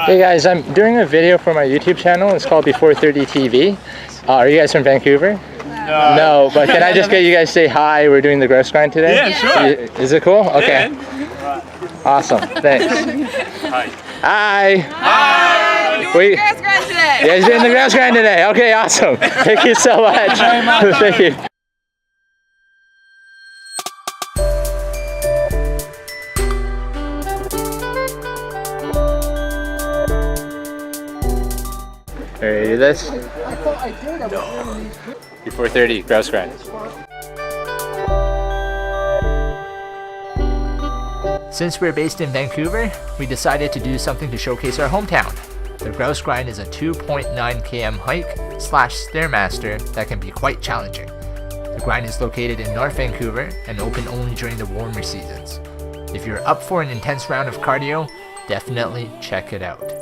Hey guys, I'm doing a video for my YouTube channel. It's called Before 30 TV. Are you guys from Vancouver? No, but can I just get you guys to say hi? We're doing the Grouse Grind today. Yeah, sure. Is it cool? Okay. Yeah. Awesome. Thanks. Hi. Hi. Hi. Doing the Grouse Grind today. You guys doing the Grouse Grind today? Okay, awesome. Thank you so much. Thank you. Ready to do this? No. Before 30, Grouse Grind. Since we're based in Vancouver, we decided to do something to showcase our hometown. The Grouse Grind is a 2.9 km hike / Stairmaster that can be quite challenging. The grind is located in North Vancouver and open only during the warmer seasons. If you're up for an intense round of cardio, definitely check it out.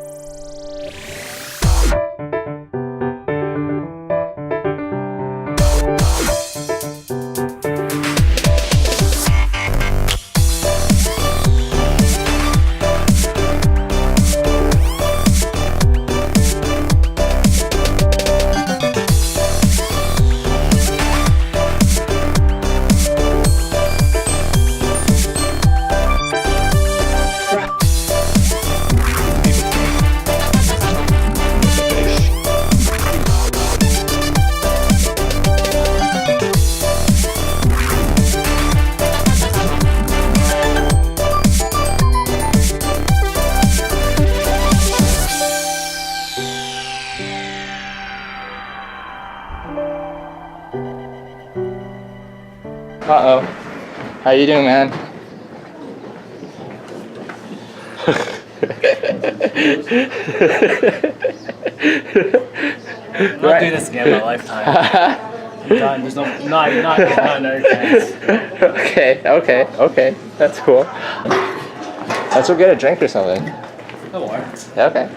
Uh-oh. How you doing, man? I'll not do this again in my lifetime. I'm done. There's not another chance. Okay. That's cool. Let's go get a drink or something. No more. Okay.